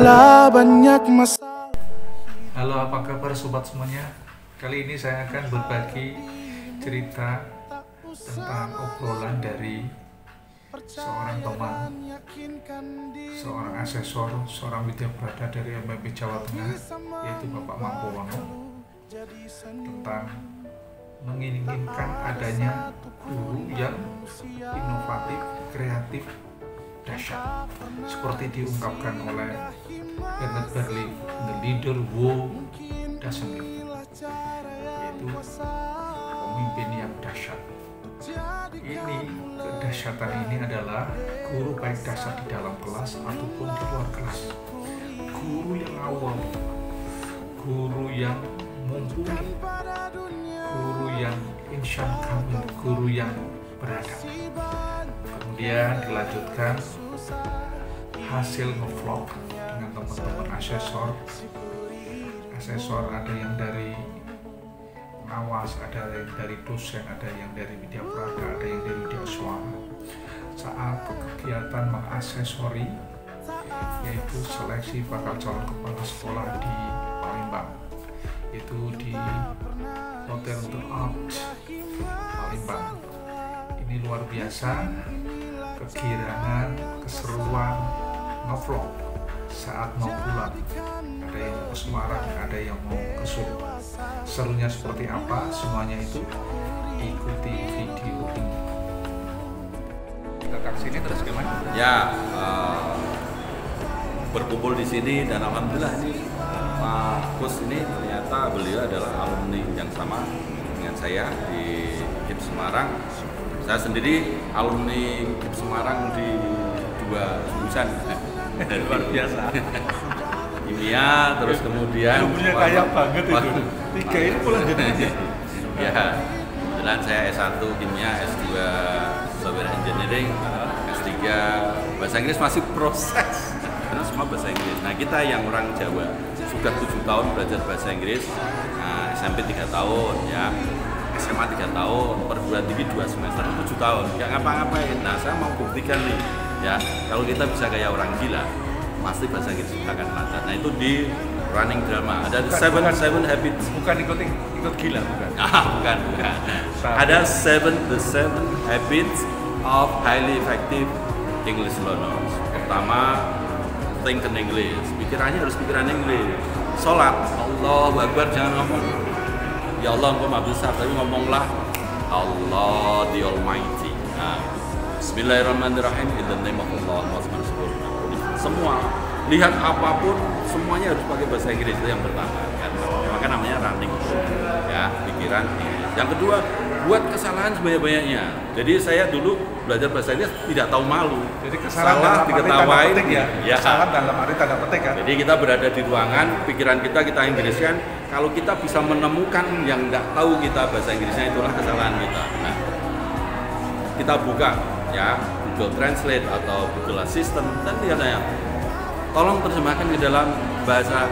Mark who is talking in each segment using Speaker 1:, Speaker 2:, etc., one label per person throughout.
Speaker 1: Walau banyak masalah.
Speaker 2: Halo, apa kabar sobat semuanya? Kali ini saya akan berbagi cerita tentang obrolan dari seorang teman, seorang asesor, seorang widyabrata dari MMP Jawa Tengah, yaitu Bapak Mangkowono, tentang menginginkan adanya guru yang inovatif, kreatif, dahsyat, seperti diungkapkan oleh Ernest Berlin, the leader who doesn't lead, yaitu pemimpin yang dahsyat. Ini kedahsyatan ini adalah guru baik dahsyat di dalam kelas ataupun di luar kelas, guru yang awal, guru yang mumpuni, guru yang insya kamil, guru yang beradab. Kemudian dilanjutkan hasil ngevlog dengan teman-teman asesor ada yang dari pengawas, ada yang dari dosen, ada yang dari widyabrata, ada yang dari widyaswara, saat kegiatan mengasesori yaitu seleksi bakal calon kepala sekolah di Palembang, itu di Hotel The Art Palembang. Ini luar biasa, kegirangan, keseruan ngevlog saat mau pulang. Ada yang mau ke Semarang, ada yang mau ke Solo. Serunya seperti apa? Semuanya itu ikuti video ini. Datang sini terus gimana?
Speaker 3: Ya, berkumpul di sini dan alhamdulillah ini Pak Kus ini ternyata beliau adalah alumni yang sama dengan saya di KIP Semarang. Saya sendiri alumni KIP Semarang di 2 jurusan.
Speaker 2: Luar biasa.
Speaker 3: Kimia, terus kemudian
Speaker 2: ilmunya kaya banget itu. 3 ini pulang jadi.
Speaker 3: Ya, kebetulan saya S1 Kimia, S2 Software Engineering, S3 Bahasa Inggris masih proses. Karena semua bahasa Inggris. Nah, kita yang orang Jawa sudah 7 tahun belajar bahasa Inggris. Nah, SMP 3 tahun ya. SMA 3 tahun, perguruan tinggi 2 semester, 7 tahun, nggak ngapa-ngapain. Nah, saya mau buktikan nih, ya, kalau kita bisa kayak orang gila, pasti bahasa Inggris kita akan lancar. Nah, itu di running drama, ada seven habits.
Speaker 2: Bukan ikut gila, bukan?
Speaker 3: Bukan. Ada the seven habits of highly effective English learners. Pertama, think in English, pikirannya harus pikiran Inggris. Sholat, Allahu Akbar, jangan ngomong ya Allah engkau maha besar, tapi ngomonglah Allah the Almighty. Nah, Bismillahirrahmanirrahim, in the name of Allah. Semua, lihat apapun, semuanya harus pakai bahasa Inggris, itu yang pertama kan. Maka namanya running, ya, pikiran Inggris. Yang kedua, buat kesalahan sebanyak-banyaknya. Jadi saya dulu belajar bahasa Inggris tidak tahu malu.
Speaker 2: Jadi kesalahan
Speaker 3: diketawain
Speaker 2: ya. Kesalahan dalam arti tanda petik kan.
Speaker 3: Jadi kita berada di ruangan, pikiran kita Inggriskan. Kalau kita bisa menemukan yang nggak tahu kita bahasa Inggrisnya, itulah kesalahan kita. Nah, kita buka ya Google Translate atau Google Assistant dan lihatnya, tolong terjemahkan ke dalam bahasa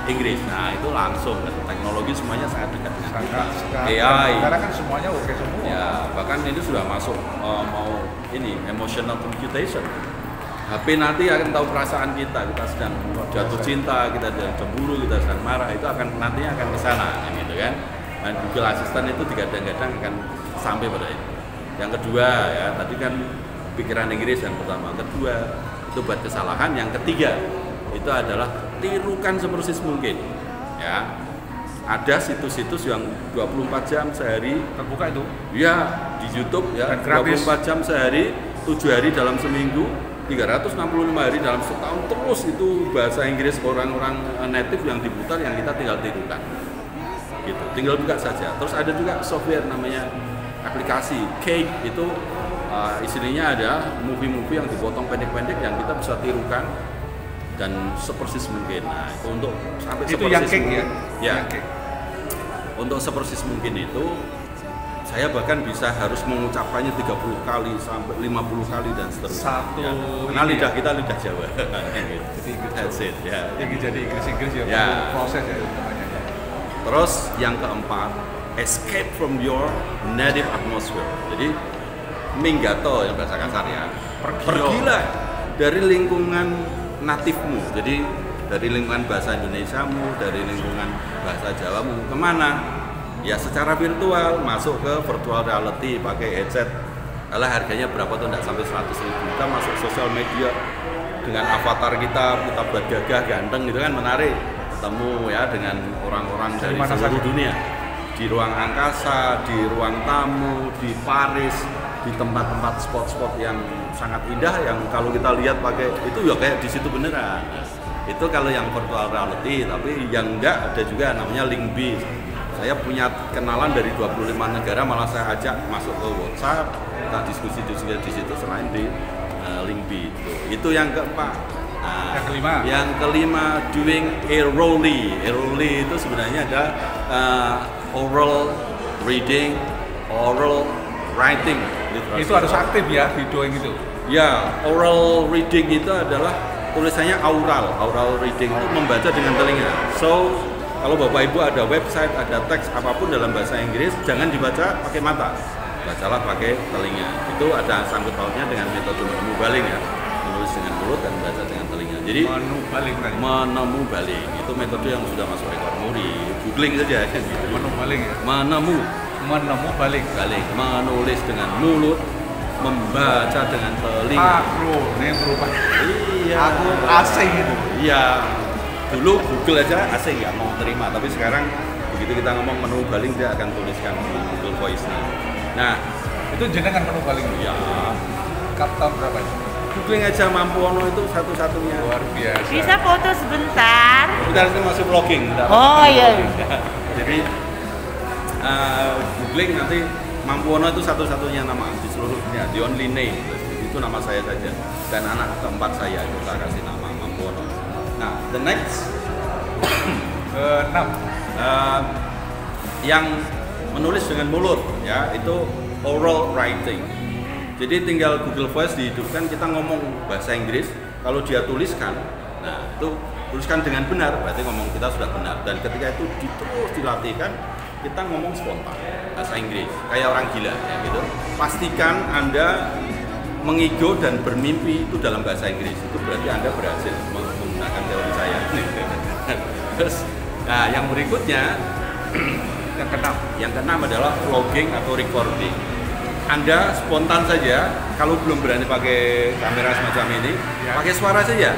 Speaker 3: Inggris. Nah, itu langsung kan, teknologi semuanya sangat dekat dengan kita. AI.
Speaker 2: Karena kan semuanya oke semua.
Speaker 3: Ya, bahkan ini sudah masuk mau ini emotional computation. HP nanti akan tahu perasaan kita sedang jatuh cinta, kita sedang cemburu, kita sedang marah, itu akan nantinya akan ke sana, gitu kan. Dan Google Assistant itu digadang-gadang akan sampai pada itu. Yang kedua ya, tadi kan pikiran Inggris yang pertama. Kedua, itu buat kesalahan. Yang ketiga, itu adalah tirukan sepersis mungkin. Ya. Ada situs-situs yang 24 jam sehari
Speaker 2: terbuka itu.
Speaker 3: Ya, di YouTube ya, 24 jam sehari, 7 hari dalam seminggu, 365 hari dalam setahun, terus itu bahasa Inggris orang-orang native yang diputar, yang kita tinggal tirukan gitu, tinggal buka saja. Terus ada juga software namanya aplikasi Cake, itu istilahnya ada movie-movie yang dipotong pendek-pendek yang kita bisa tirukan dan sepersis mungkin. Nah, itu untuk sampai
Speaker 2: itu
Speaker 3: sepersis
Speaker 2: yang Cake
Speaker 3: mungkin,
Speaker 2: ya?
Speaker 3: Yang Cake. Untuk sepersis mungkin itu saya bahkan bisa harus mengucapkannya 30 kali sampai 50 kali dan seterusnya.
Speaker 2: Satu
Speaker 3: ya. Karena lidah kita lidah Jawa. Jadi that's it ya.
Speaker 2: Jadi Inggris
Speaker 3: ya.
Speaker 2: Proses ya namanya.
Speaker 3: Terus yang keempat, escape from your native atmosphere. Jadi minggato yang bahasa kasar ya. Pergilah dari lingkungan natifmu. Jadi dari lingkungan bahasa Indonesiamu, dari lingkungan bahasa Jawamu, kemana? Ya secara virtual, masuk ke virtual reality, pakai headset. Alah harganya berapa tuh, nggak sampai 100.000. Kita masuk sosial media dengan avatar kita buat gagah, ganteng gitu kan, menarik. Ketemu ya dengan orang-orang dari seluruh dunia. Di ruang angkasa, di ruang tamu, di Paris, di tempat-tempat spot-spot yang sangat indah yang kalau kita lihat pakai itu ya kayak di situ beneran. Itu kalau yang virtual reality, tapi yang enggak ada juga namanya Linkbee. Saya punya kenalan dari 25 negara, malah saya ajak masuk ke WhatsApp, kita diskusi di situ selain di Linkbee. Itu yang keempat. Nah, yang kelima doing Airoli. Airoli itu sebenarnya ada oral reading, oral writing.
Speaker 2: Itu harus aktif ya di doing itu.
Speaker 3: Ya, oral reading itu adalah tulisannya oral reading itu membaca dengan telinga. So, kalau Bapak Ibu ada website, ada teks apapun dalam bahasa Inggris, jangan dibaca pakai mata, bacalah pakai telinga. Itu ada sangkut pautnya dengan metode menemu baling ya, menulis dengan mulut dan baca dengan telinga. Jadi menemu baling itu metode yang sudah masuk rekor muri. Googling saja kan gitu.
Speaker 2: Menemu baling ya.
Speaker 3: Menemu baling, menulis dengan mulut, membaca dengan telinga.
Speaker 2: Ini berubah.
Speaker 3: Iya.
Speaker 2: Aku asing itu.
Speaker 3: Iya. Dulu Google aja asing nggak mau terima, tapi sekarang begitu kita ngomong menu baling dia akan tuliskan di Google Voice-nya. Nah,
Speaker 2: itu jenengan menu baling.
Speaker 3: Ya.
Speaker 2: Kapten berapa?
Speaker 3: Googling aja Mampuono itu satu-satunya.
Speaker 2: Luar biasa.
Speaker 4: Bisa foto sebentar?
Speaker 3: Kita itu masih vlogging.
Speaker 4: Oh iya.
Speaker 3: Jadi googling nanti Mampuono itu satu-satunya nama di seluruh dunia, the only name. Itu nama saya saja dan anak keempat saya itu saya kasih nama Mampuono. Nah, the next
Speaker 2: ke-6
Speaker 3: yang menulis dengan mulut ya itu oral writing. Jadi tinggal Google Voice dihidupkan, kita ngomong bahasa Inggris, kalau dia tuliskan, nah itu tuliskan dengan benar, berarti ngomong kita sudah benar. Dan ketika itu terus dilatihkan, kita ngomong spontan bahasa Inggris, kayak orang gila ya gitu. Pastikan Anda mengigo dan bermimpi itu dalam bahasa Inggris, itu berarti Anda berhasil menggunakan teori saya. Terus, nah yang berikutnya, yang keenam adalah vlogging atau recording. Anda spontan saja, kalau belum berani pakai kamera semacam ini, pakai suara saja.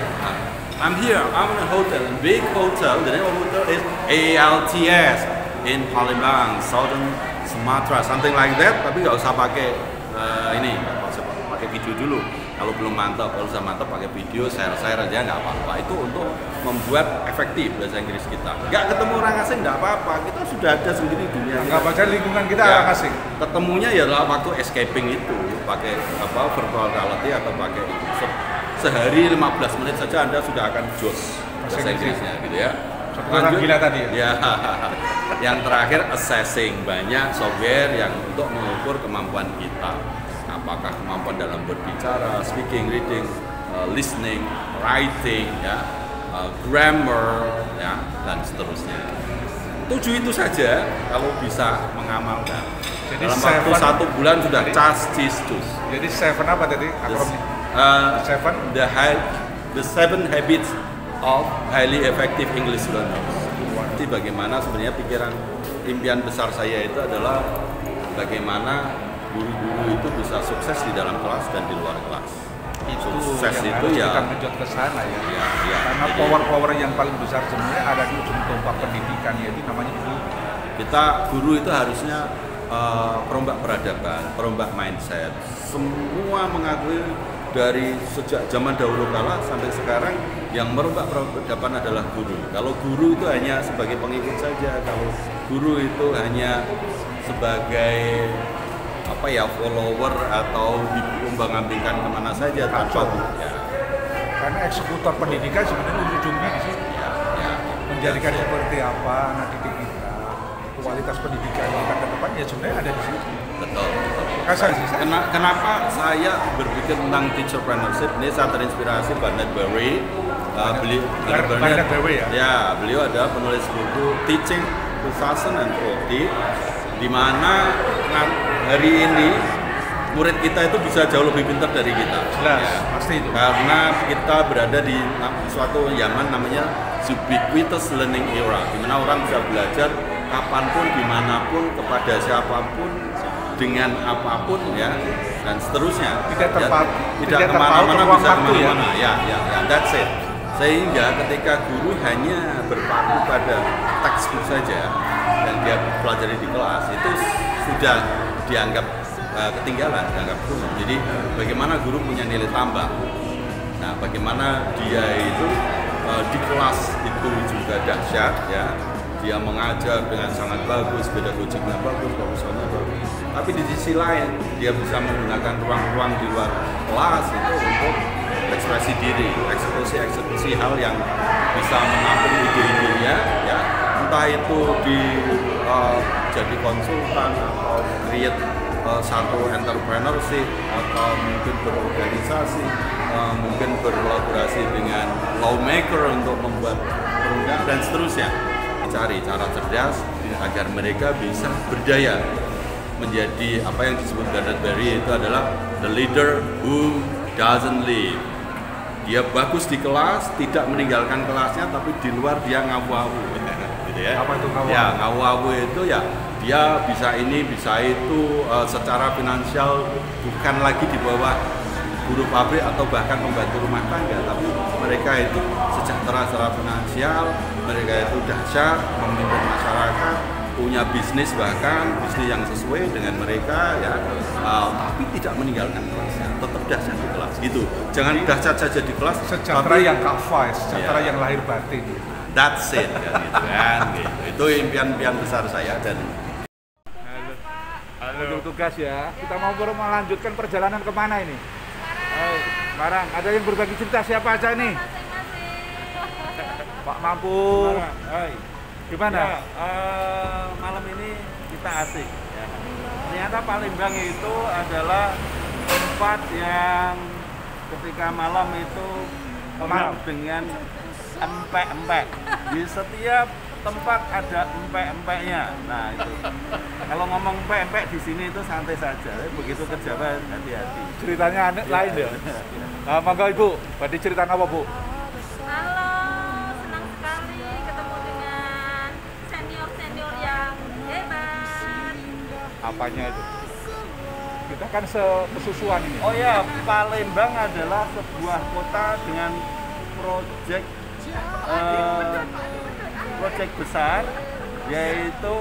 Speaker 3: I'm here, I'm in a hotel, a big hotel. The name of hotel is ALTS in Palembang, Southern Sumatera, something like that. Tapi nggak usah pakai ini, pakai video dulu. Kalau belum mantap, kalau sudah mantap pakai video, share aja nggak apa-apa. Itu untuk membuat efektif bahasa Inggris kita. Nggak ketemu orang asing nggak apa-apa, kita sudah ada sendiri dunia.
Speaker 2: Nggak baca lingkungan kita
Speaker 3: ya,
Speaker 2: orang asing.
Speaker 3: Ketemunya ya waktu escaping itu, pakai virtual reality atau pakai sehari 15 menit saja Anda sudah akan jos bahasa Inggrisnya gitu ya.
Speaker 2: Orang gila tadi
Speaker 3: ya. Yang terakhir assessing, banyak software yang untuk mengukur kemampuan kita. Apakah kemampuan dalam berbicara, speaking, reading, listening, writing, ya, grammar, ya, dan seterusnya. 7 itu saja kalau bisa mengamalkan. Jadi dalam waktu 1 bulan sudah cas-cis-cus.
Speaker 2: Jadi 7 apa tadi?
Speaker 3: The 7 habits of highly effective English learners. Jadi bagaimana sebenarnya pikiran impian besar saya itu adalah bagaimana guru-guru itu bisa sukses di dalam kelas dan di luar kelas. Sukses itu ya
Speaker 2: kita menjot ke sana ya. Karena
Speaker 3: jadi,
Speaker 2: power yang paling besar sebenarnya ada di ujung tombak pendidikan, yaitu namanya guru.
Speaker 3: Guru itu harusnya perombak peradaban, perombak mindset. Semua mengakui dari sejak zaman dahulu kala sampai sekarang yang merombak peradaban adalah guru. Kalau guru itu hanya sebagai pengikut saja, kalau guru itu hanya sebagai follower atau diombang-ambingkan kemana saja tanpa ya.
Speaker 2: Karena eksekutor pendidikan sebenarnya ujungnya di sini menjadikan seperti apa anak didik kita, kualitas pendidikan kita ke depan ya sebenarnya ada di sini.
Speaker 3: Betul.
Speaker 2: Kenapa
Speaker 3: saya berpikir tentang teacherpreneurship? Ini saya terinspirasi Barnett Berry.
Speaker 2: Barnett Berry ya?
Speaker 3: Ya, beliau adalah penulis buku Teaching 2040, di mana hari ini murid kita itu bisa jauh lebih pintar dari kita.
Speaker 2: Jelas,
Speaker 3: Ya.
Speaker 2: pasti itu.
Speaker 3: Karena kita berada di suatu zaman namanya ubiquitous learning era, di mana orang bisa belajar kapanpun, dimanapun, kepada siapapun, dengan apapun, ya, dan seterusnya. Tidak kemana-mana, bisa kemana-mana. Ya, that's it. Sehingga ketika guru hanya berpaku pada textbook saja dan dia pelajari di kelas, itu sudah dianggap ketinggalan, dianggap kuno. Jadi bagaimana guru punya nilai tambah? Nah, bagaimana dia itu di kelas itu juga dahsyat, ya. Dia mengajar dengan sangat bagus, pedagogiknya bagus, profesornya bagus. Tapi di sisi lain dia bisa menggunakan ruang-ruang di luar kelas itu untuk ekspresi diri, eksekusi hal yang bisa menampung ide-idenya, ya. Entah itu jadi konsultan atau create satu entrepreneurship atau mungkin berorganisasi, mungkin berkolaborasi dengan lawmaker untuk membuat perundang dan seterusnya. Cari cara cerdas agar mereka bisa berdaya menjadi apa yang disebut Bradbury itu adalah the leader who doesn't leave. Dia bagus di kelas, tidak meninggalkan kelasnya, tapi di luar dia ngawu-awu, gitu ya.
Speaker 2: Apa itu ngawu-awu?
Speaker 3: Ya, ngawu-awu itu ya dia bisa ini, bisa itu, secara finansial bukan lagi di bawah buruh pabrik atau bahkan pembantu rumah tangga, tapi mereka itu sejahtera secara finansial, mereka itu dahsyat, memimpin masyarakat, punya bisnis bahkan bisnis yang sesuai dengan mereka, ya, tapi tidak meninggalkan kelasnya, tetap dahsyat di kelas, gitu. Jangan dahsyat saja di kelas,
Speaker 2: sejahtera
Speaker 3: tapi
Speaker 2: yang kafah, sejahtera
Speaker 3: ya,
Speaker 2: yang lahir batin.
Speaker 3: that's it, kan, gitu kan, gitu. Itu impian-impian besar saya. Dan
Speaker 2: Halo tugas ya, kita mau melanjutkan perjalanan kemana ini? Semarang. Ada yang berbagi cerita siapa aja nih? Pak Mampu. Gimana?
Speaker 5: Ya, malam ini kita asik. Ya. Ternyata Palembang itu adalah tempat yang ketika malam itu penuh dengan empek-empek. Di setiap tempat ada empek-empeknya. Nah itu. Kalau ngomong empek-empek di sini itu santai saja. Begitu ke Jawa hati-hati.
Speaker 2: Ceritanya aneh lain ya. Nah, mangga Ibu, berarti cerita apa Bu?
Speaker 6: Halo, senang sekali ketemu dengan senior-senior yang hebat.
Speaker 2: Apanya itu? Kita kan kesusuan ini.
Speaker 5: Oh ya, Palembang adalah sebuah kota dengan proyek besar, yaitu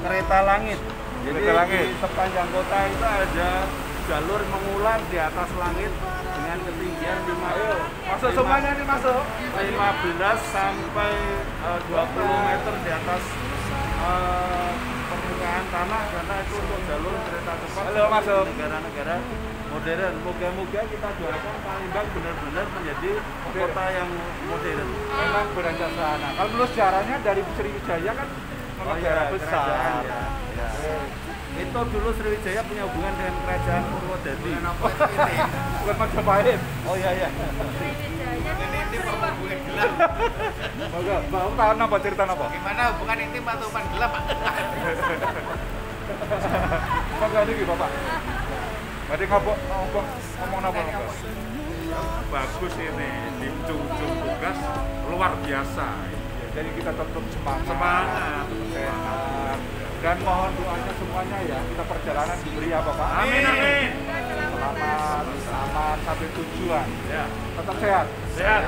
Speaker 5: kereta langit. Jadi
Speaker 2: Kereta langit.
Speaker 5: di sepanjang kota itu ada jalur mengular di atas langit dengan ketinggian 15 sampai 20 meter di atas permukaan tanah, karena itu untuk jalur kereta cepat.
Speaker 2: Halo, masuk.
Speaker 5: Negara-negara modern. Moga-moga kita doakan Palembang benar-benar menjadi kota yang modern.
Speaker 2: Memang beranjak sana. Kalau menurut sejarahnya dari Sriwijaya kan negara besar.
Speaker 5: Ya. Itu dulu Sriwijaya punya hubungan dengan kerajaan Purwodadi.
Speaker 2: Bukan Majapahit.
Speaker 5: Oh iya.
Speaker 6: Sriwijaya
Speaker 2: Bang, tahu apa cerita apa?
Speaker 7: Gimana hubungan intim atau hubungan gelap, Pak?
Speaker 2: Bangga ini Bapak. Berarti ngomong apa?
Speaker 8: Bagus ini di ujung-ujung tugas luar biasa.
Speaker 2: Jadi kita tetap semangat.
Speaker 8: Semangat.
Speaker 2: Sehat. Dan mohon doanya semuanya ya, kita perjalanan diberi apa Pak?
Speaker 8: Amin.
Speaker 2: Selamat, aman sampai tujuan.
Speaker 8: Ya.
Speaker 2: Tetap sehat.
Speaker 8: Sehat.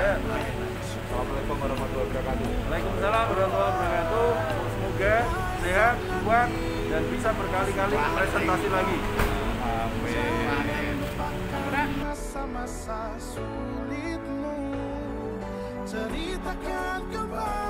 Speaker 2: Assalamualaikum warahmatullahi wabarakatuh.
Speaker 5: Waalaikumsalam warahmatullahi wabarakatuh. Semoga sehat, kuat, dan bisa berkali-kali presentasi lagi.
Speaker 2: Amin.
Speaker 1: Masa-masa sulitmu ceritakan kembali.